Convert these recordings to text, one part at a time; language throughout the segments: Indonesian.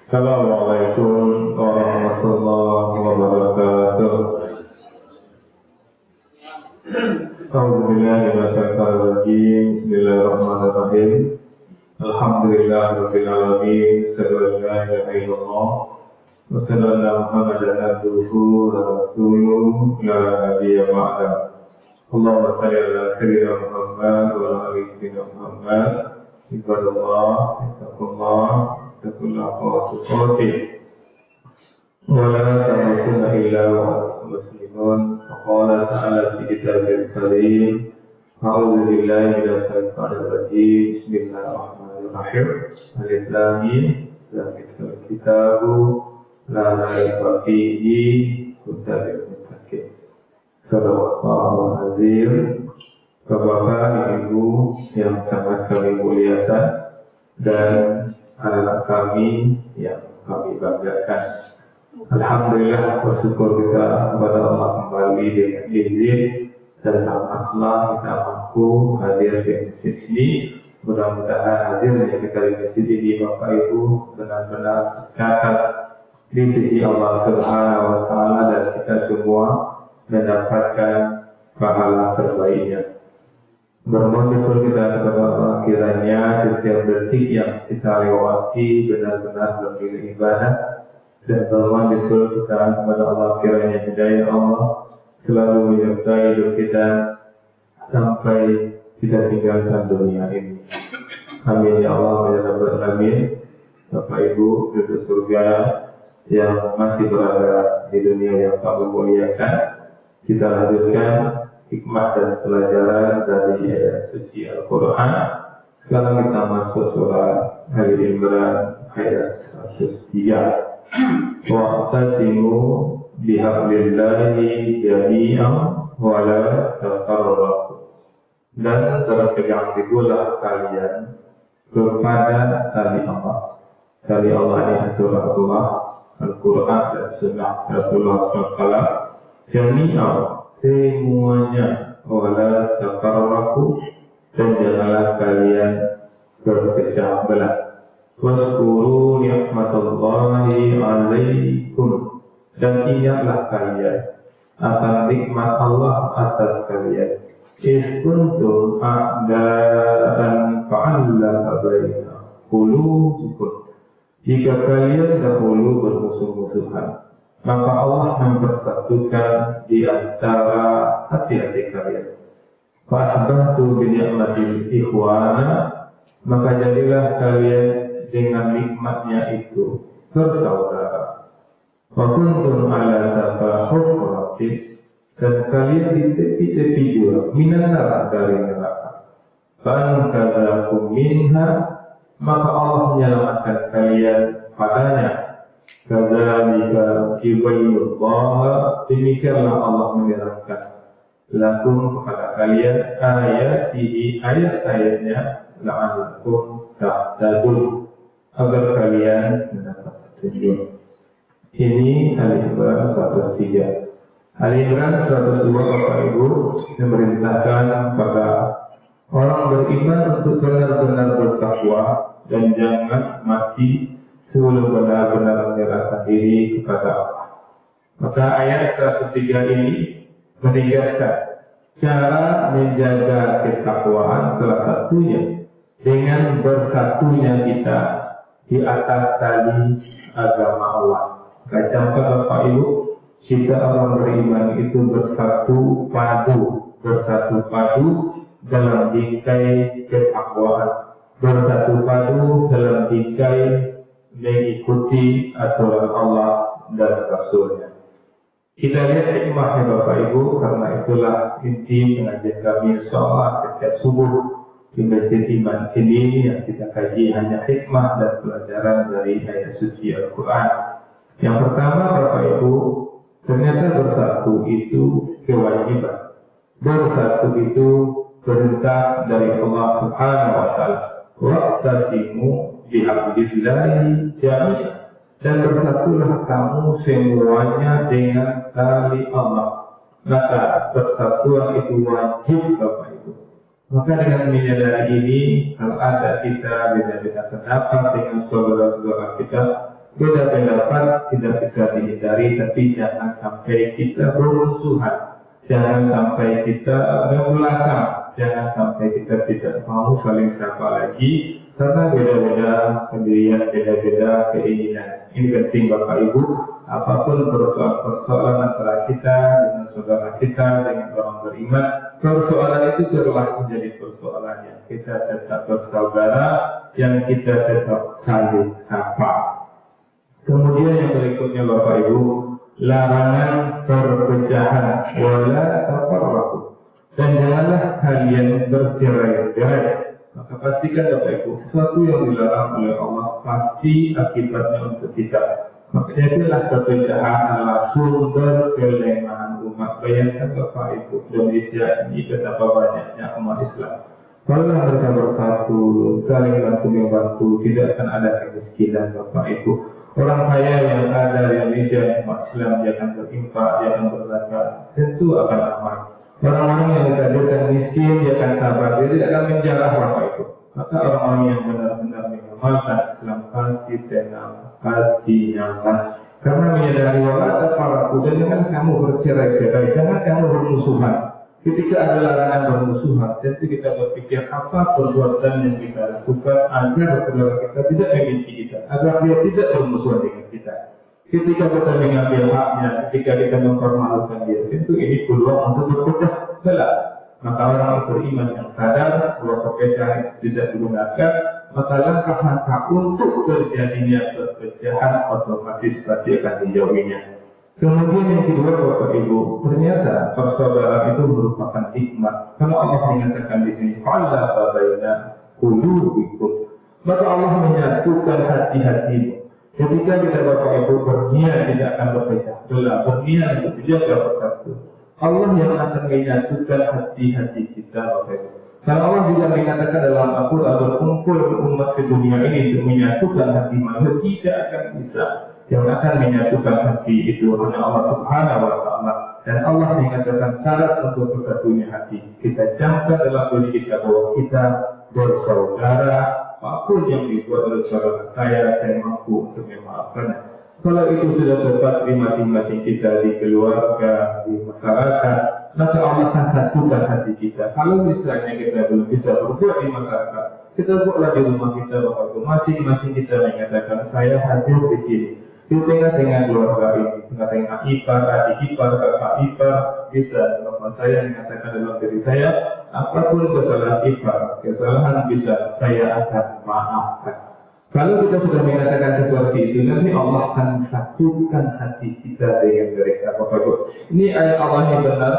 Assalamualaikum warahmatullahi wabarakatuh. Alhamdulillah Bismillahirrahmanirrahim. Alhamdulillahirabbil alamin. Asyhadu an la ilaha illallah wa asyhadu anna Muhammadan abduhu wa rasuluhu la nabiyya ba'da. Allahumma shalli ala sayyidina Muhammad wa ala ali sayyidina Muhammad. Ibadallah, ittaqullah, ittaqullah wa tuqatih. Wa la tamutunna illa wa antum muslimun. Qala ta'ala fi kitabil karim. A'udzu billahi minasy syaithanir rajim. Bismillahirrahmanirrahim. Alif lam mim. Zalikal kitabu la raiba fihi hudan lil muttaqin. Sadaqallahul azim. Bapak, Ibu yang sangat kami muliakan dan anak kami yang kami banggakan. Alhamdulillah, bersyukur kita kepada Allah kembali dengan izin dan rahmatullah kita mampu hadir di masjid ini. Mudah-mudahan hadirnya kita di masjid ini Bapak Ibu benar-benar tercatat di sisi Allah Subhanahu wa Ta'ala dan kita semua mendapatkan pahala terbaiknya. Bermohon kita kepada Allah kiranya setiap detik yang kita lewati benar-benar bernilai ibadah, dan bermohon kita kepada Allah kiranya hidayah Allah selalu menyertai hidup kita sampai kita tinggalkan dunia ini. Amin ya Allah ya Rabbal alamin. Bapak Ibu penduduk surga yang masih berada di dunia yang kami muliakan, kita lanjutkan hikmah dan pelajaran dari ayat suci Al-Quran. Sekarang kita masuk surah Ali Imran ayat 103. Wa'tasimu bihablillahi jami'an wa la tafarraqu. Dan berpegang teguhlah kalian kepada tali Allah. Tali Allah ini surah Allah, Al-Quran dan sunnah Rasulullah SAW. Jami'an, semuanya, wala tafarraqu, dan janganlah kalian berpecah belah. Waskuru ni'matallahi alaikum, dan ingatlah kalian akan nikmat Allah atas kalian. Iz kuntum a'da'an fa'allafa baina qulubikum, jika kalian dahulu bermusuh-musuhan, maka Allah mempersatukan di antara hati-hati kalian. Fa'asbahtu bi'ni'matil ikhwana, maka jadilah kalian dengan nikmatnya itu bersaudara. Wa kuntum ala safa hufratin, dan kalian di tepi-tepi juga minanar dari neraka. Fa'anqadzakum minha, maka Allah menyelamatkan kalian padanya. Kadzalika yubayyinullah, demikianlah Allah menerangkan lakum kepada kalian ayatihi, ayat-ayatnya, la'allakum tahtadun, agar kalian mendapat petunjuk. Ini Ali Imran 103. Ali Imran 102 Bapak Ibu memerintahkan kepada orang beriman untuk benar-benar bertakwa dan jangan mati sebelum benar-benar menyerahkan diri kepada Allah. Maka ayat 103 ini menegaskan cara menjaga ketakwaan, salah satunya dengan bersatunya kita di atas tali agama Allah. Contoh Bapak Ibu, kita orang beriman itu bersatu padu dalam bingkai ketakwaan, bersatu padu dalam bingkai mengikuti aturan Allah dan Rasulnya. Kita lihat hikmahnya Bapak Ibu, karena itulah inti pengajian kami insyaallah setiap subuh di Masjid Iman ini yang kita kaji hanya hikmah dan pelajaran dari ayat suci Al-Quran. Yang pertama Bapak Ibu, ternyata bersatu itu kewajiban. Bersatu itu perintah dari Allah Subhanahu wa Ta'ala. Wa'tasimu bihablillahi jami'an, dan bersatulah kamu semuanya dengan tali Allah. Maka persatuan itu wajib Bapak Ibu. Maka dengan menyadari ini, kalau ada kita beda-beda pendapat dengan saudara-saudara kita, Beda pendapat tidak bisa dihindari, tapi jangan sampai kita bermusuhan, jangan sampai kita berbelakang, jangan sampai kita tidak mau saling sapa lagi, karena beda-beda pendirian, beda-beda keinginan. Ini penting Bapak Ibu, apapun persoalan antara kita dengan saudara kita, dengan orang beriman, persoalan itu telah menjadi persoalan yang kita tetap bersaudara, yang kita tetap saling sapa. Kemudian yang berikutnya Bapak Ibu, larangan perpecahan, wala tafarraqu, dan janganlah kalian bercerai-berai. Maka pastikan Bapak Ibu, sesuatu yang dilarang oleh Allah pasti akibatnya untuk kita. Makanya itulah perpecahan adalah sumber kelemahan umat. Bayangkan Bapak Ibu, Indonesia ini betapa banyaknya umat Islam. Kalau mereka bersatu, saling bantu-membantu, tidak akan ada kemiskinan Bapak Ibu. Orang kaya yang ada di Indonesia yang umat Islam, dia akan berinfak, dia akan berzakat, tentu akan aman. Orang-orang yang ditakdirkan miskin, dia akan sabar, dia tidak akan menjarah Bapak Ibu. Maka orang-orang yang benar-benar mengamalkan Islam pasti tenang, pasti nyaman. Karena menyadari wala tafarraqu, dan jangan kamu bercerai-berai, jangan kamu bermusuhan. Ketika ada larangan bermusuhan, tentu kita berpikir apa perbuatan yang kita lakukan agar saudara kita tidak membenci kita, agar dia tidak bermusuhan dengan kita. Ketika kita mengambil haknya, ketika kita mempermalukan dia, tentu ini peluang untuk berpecah belah. Maka orang beriman yang sadar bahwa perpecahan tidak digunakan, maka langkah-langkah untuk terjadinya perpecahan otomatis pasti akan dijauhinya. Kemudian yang kedua Bapak Ibu, ternyata persaudaraan itu merupakan hikmah. Karena Allah mengatakan di sini, "Fa'ala baina qulubikum." Maka Allah menyatukan hati-hatimu. Ketika kita Bapak Ibu berniat tidak akan berpecah belah, berniat untuk menjaga persatu, Allah yang akan menyatukan hati-hati kita Bapak Ibu. Karena Allah juga mengatakan dalam Al-Quran, berkumpul umat di dunia ini untuk menyatukan hati manusia tidak akan bisa. Yang akan menyatukan hati itu hanya Allah Subhanahu wa Ta'ala. Dan Allah mengatakan syarat untuk bersatunya hati. Kita camkan dalam diri kita bahwa kita bersaudara. Apapun yang dibuat oleh saudara saya mampu untuk memaafkannya. Kalau itu sudah tepat di masing-masing kita, di keluarga, di masyarakat, maka Allah akan satukan hati kita. Kalau misalnya kita belum bisa berbuat di masyarakat, kita buatlah di rumah kita, bahwa masing-masing kita mengatakan saya hadir di sini. Kita dengan keluarga ini, dengan ipar, adik ipar, kakak ipar, bisa. Bapak saya mengatakan dalam diri saya, apapun kesalahan ipar, kesalahan bisa saya akan maafkan. Kalau kita sudah mengatakan seperti itu, nanti Allah akan satukan hati kita dengan mereka. Bapak Ibu, ini ayat Allah yang benar.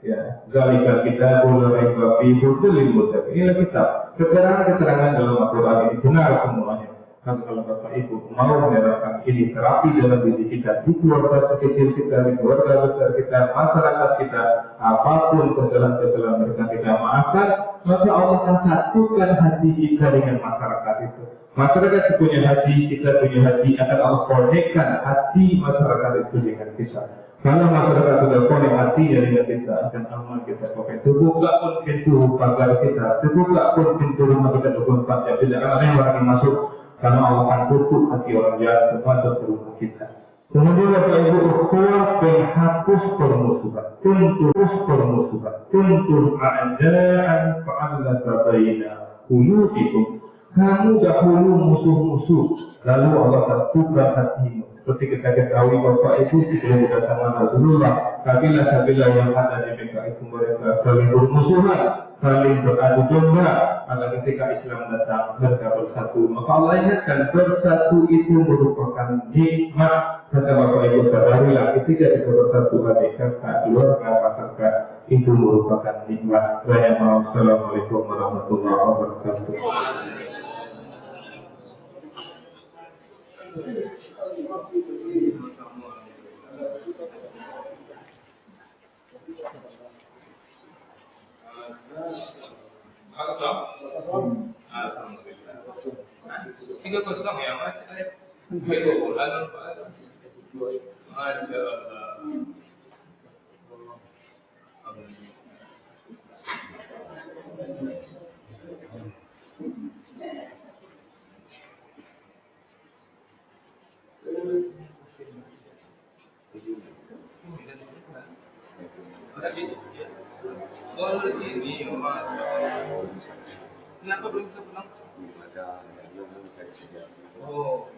Ya, zalika kita boleh babi hudulil muttaqin. Inilah kitab. Keterangan-keterangan dalam Al-Quran ini benar semuanya. Maka kalau Bapak Ibu mau menerapkan ini terapi dalam diri kita, di keluarga kecil kita, di keluarga besar kita, masyarakat kita, apapun kesalahan-kesalahan mereka kita maafkan, maka Allah akan satukan hati kita dengan masyarakat itu. Masyarakat punya hati, kita punya hati, akan Allah konekkan hati masyarakat itu dengan kita. Kalau masyarakat sudah konek hatinya dengan kita, akan aman kita pakai. Terbuka pun pintu pagar kita, terbuka pun pintu rumah kita 24 jam, tidak akan ada yang berani masuk. Karena Allah akan tutup hati orang jahat termasuk ke rumah kita. Kemudian Bapak Ibu, ukhuwah penghapus permusuhan, tuntur a'da'an fa'allata baina qulubikum. Kamu dahulu musuh-musuh, lalu Allah satukan hatimu. Seperti kita ketahui Bapak Ibu sebelum kedatangan Rasulullah, kabilah-kabilah yang ada di Mekah itu mereka saling bermusuhan, saling beradu domba. Maka ketika Islam datang, mereka bersatu. Maka Allah ingatkan, bersatu itu merupakan nikmat. Kata Bapak Ibu sadarilah, ketika kita bersatu adik kakak, keluarga, masyarakat, itu merupakan nikmat. Assalamualaikum warahmatullahi wabarakatuh. Alhamdulillah. 3-0 ya Mas. Kebobolan Pak. Masya Allah. Oh, di sini, Mas. Kenapa belum bisa pulang? Oh.